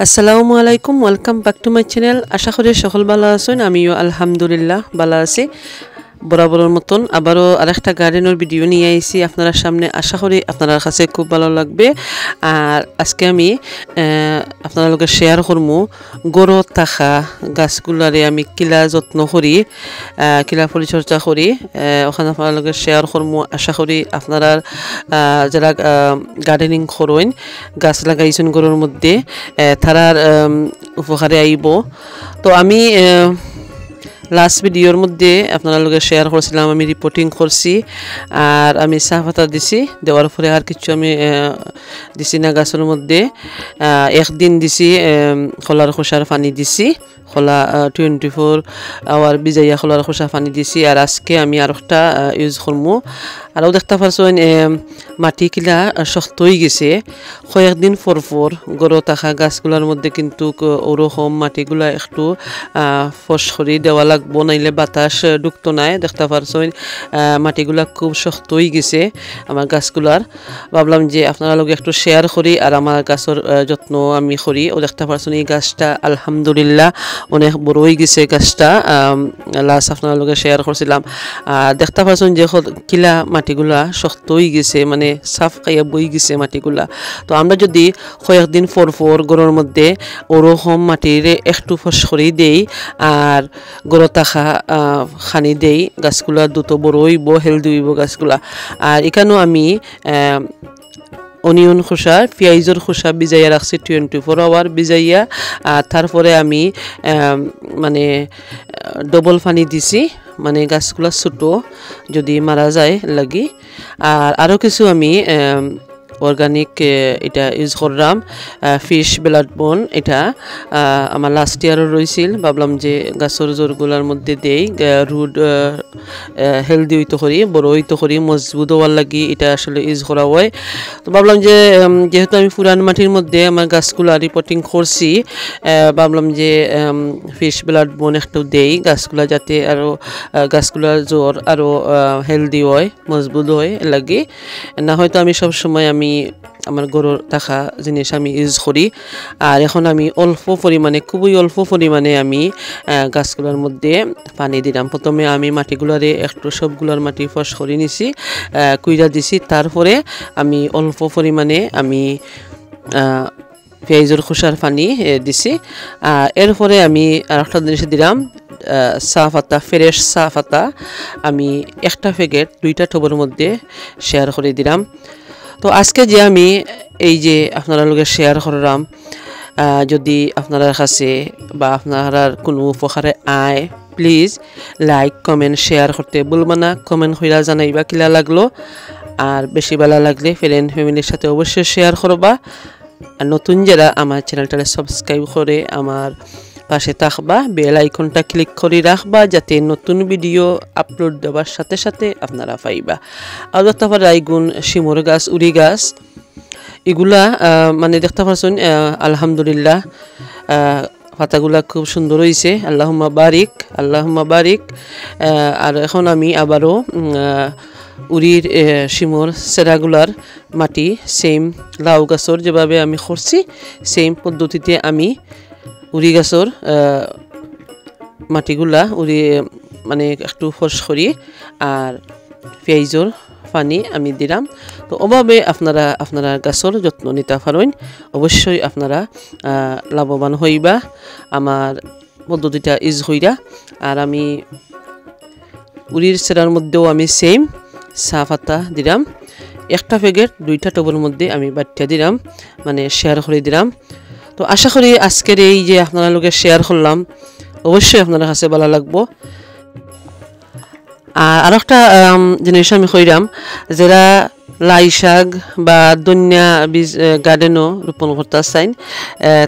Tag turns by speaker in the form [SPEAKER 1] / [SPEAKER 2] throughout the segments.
[SPEAKER 1] আসসালামু আলাইকুম, welcome back to my channel. আশা করি সকল ভালো আছেন। আমিও আলহামদুলিল্লাহ ভালো আছি। বরাবরের মতন আবারও আরেকটা গার্ডেনের ভিডিও নিয়ে আইছি আপনার সামনে। আশা করি আপনার কাছে খুব ভালো লাগবে। আর আজকে আমি আপনার লগে শেয়ার করবো গড়ত থাকা গাছগুলারে আমি কিলা যত্ন করি, কিলা পরিচর্যা করি, ওখানে আপনার লগে শেয়ার করবো। আশা করি আপনারা যারা গার্ডেনিং করেন, গাছ লাগাইছেন গড়ের মধ্যে, তারার উপকারে আইব। তো আমি লাস্ট ভিডিওর মধ্যে আপনার লগে শেয়ার করছিলাম, আমি রিপোর্টিং করছি আর আমি চা পাতা দিছি। দেওয়ার পরে আর কিছু আমি দিছি না গাছের মধ্যে। একদিন দিছি খোলার খোসার পানি দিছি, খোলা 24 আওয়ার বিজাইয়া খোলার খোসা পানি দিছি। আর আজকে আমি আর একটা ইউজ করবো। আরও দেখতে পারছেন মাটি কিলা শক্ত হয়ে গেছে। কয়েকদিন পর গড়ে থাকা গাছগুলোর মধ্যে কিন্তু ওরকম মাটিগুলা একটু ফস করে দেওয়া লাগবো, নাইলে বাতাস ঢুকতো নাই। দেখতে পারছেন মাটিগুলা খুব শক্ত হয়ে গেছে আমার গাছগুলার। ভাবলাম যে আপনারা লগে একটু শেয়ার করি আর আমার গাছের যত্ন আমি করি। ও দেখতে পারছেন এই গাছটা আলহামদুলিল্লাহ অনেক বড় হয়ে গেছে গাছটা। লাস্ট আপনার লগে শেয়ার করছিলাম। দেখতে পাচ্ছেন যে কিলা মাটিগুলা শক্ত হয়ে গেছে, মানে সাফ খাইয়া বই গেছে মাটিগুলা। তো আমরা যদি কয়েকদিন পর গড়ের মধ্যে ওরকম মাটির একটু ফস করে দেই আর গড়ে থাকা খানি দেই, গাছগুলা দ্রুত বড় হইব, হেলদি হইব গাছগুলা। আর এখানেও আমি অনিয়ন খোসা, পেঁয়াজের খোসা ভিজাইয়া রাখছি 24 আওয়ার ভিজাইয়া। আর তারপরে আমি মানে ডবল পানি দিছি, মানে গাছগুলা ছোটো যদি মারা যায় লাগি। আর আরও কিছু আমি অর্গানিক এটা ইউজ করলাম, ফিশ ব্লাড বোন। এটা আমার লাস্ট ইয়ারও রয়েছিল। ভাবলাম যে গাছের জোরগুলার মধ্যে দেই, রুট হেলদি হইতে করি, বড় হইতে করি, মজবুত হওয়ার লাগি এটা আসলে ইউজ করা হয়। তো ভাবলাম যে যেহেতু আমি পুরান মাটির মধ্যে আমার গাছগুলা রিপোর্টিং করছি, ভাবলাম যে ফিশ ব্লাড বোন একটু দেই গাছগুলা, যাতে আরও গাছগুলার জোর আরও হেলদি হয়, মজবুত হয় লাগি। না হয়তো আমি সবসময় আমি আমার গড়ের থাকা জিনিস আমি ইউজ করি। আর এখন আমি অল্প পরিমাণে, খুবই অল্প পরিমাণে আমি গাছগুলোর মধ্যে পানি দিলাম। প্রথমে আমি মাটিগুলারে একটু সবগুলোর মাটি ফস করে নিছি, কুইরা দিছি। তারপরে আমি অল্প পরিমাণে আমি পেঁয়াজের খোসার পানি দিছি। এরপরে আমি আর একটা জিনিস দিলাম, চা পাতা, ফ্রেশ চা পাতা। আমি একটা প্যাকেট 2টা টবের মধ্যে শেয়ার করে দিলাম। তো আজকে যে আমি এই যে আপনারা লগে শেয়ার করলাম, যদি আপনার কাছে বা আপনার কোনো উপকারে আয়, প্লিজ লাইক কমেন্ট শেয়ার করতে ভুলবা না। কমেন্ট কইরা জানাইবা কিলা লাগলো। আর বেশি ভালো লাগলে ফ্রেন্ড ফ্যামিলির সাথে অবশ্যই শেয়ার করবা। আর নতুন যারা আমার চ্যানেলটা সাবস্ক্রাইব করে আমার পাশে থাকবা, বেল আইকনটা ক্লিক করে রাখবা, যাতে নতুন ভিডিও আপলোড দেওয়ার সাথে সাথে আপনারা পাইবা। আর দেখতে পারে আইগুন শিমর গাছ, উড়ি গাছ, এগুলা মানে দেখতে পাচ্ছেন আলহামদুলিল্লাহ পাতাগুলা খুব সুন্দর হয়েছে। আল্লাহুম্মা বারিক, আল্লাহুম্মা বারিক। আর এখন আমি আবারও উড়ির শিমর সেরাগুলার মাটি সেম লাউ গাছর যেভাবে আমি করছি, সেম পদ্ধতিতে আমি উড়ি গাছর মাটিগুলা উড়ি মানে একটু ফস করি আর পেঁয়াজর পানি আমি দিলাম। তো ওভাবে আপনারা গাছর যত্ন নিতে পারেন। অবশ্যই আপনারা লাভবান হইবা আমার পদ্ধতিটা ইউজ হইরা। আর আমি উড়ির সেরার মধ্যেও আমি সেম চা পাতা দিলাম। একটা প্যাকেট 2টা টবের মধ্যে আমি বাটিয়া দিলাম, মানে শেয়ার করে দিলাম। তো আশা করি আজকের এই যে আপনারা লোকের শেয়ার করলাম অবশ্যই আপনার কাছে ভালো লাগবো। আর একটা জিনিস আমি কইরাম, যারা লাই শাক বা ধনিয়া বীজ গার্ডেনও রোপণ করতে চান,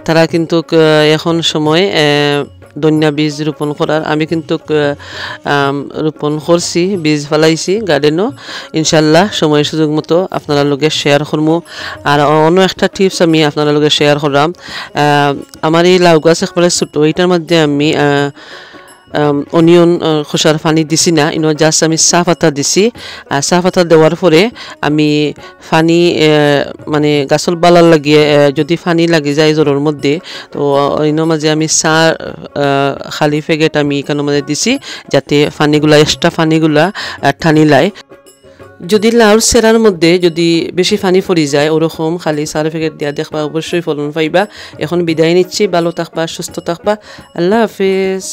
[SPEAKER 1] তারা কিন্তু এখন সময় ধনিয়া বীজ রোপণ করার। আমি কিন্তু রোপণ করছি, বীজ ফেলাইছি গার্ডেনও। ইনশাল্লাহ সময় সুযোগ মতো আপনারা লগে শেয়ার করবো। আর অন্য একটা টিপস আমি আপনারা লগে শেয়ার করলাম। আমার এই লাউ গাছ একবারে ছোটো, এইটার মধ্যে আমি অনিয়ন খোসার পানি দিছি না, জাস্ট আমি চাহ পাতা দিছি। চাহ পাতা দেওয়ার পরে আমি পানি মানে গাছল বালার লাগিয়ে যদি পানি লাগি যায় জ্বরের মধ্যে, তো মাঝে আমি চাহ খালি প্যাকেট আমি এখানের মধ্যে দিছি, যাতে পানিগুলা এক্সট্রা পানিগুলা ঠানি লাই। যদি লাউর সেরার মধ্যে যদি বেশি পানি পড়ি যায়, ওরকম খালি চার প্যাকেট দিয়া দেখবা অবশ্যই ফলন পাইবা। এখন বিদায় নিচ্ছি, ভালো থাকবা, সুস্থ থাকবা, আল্লাহ হাফেজ।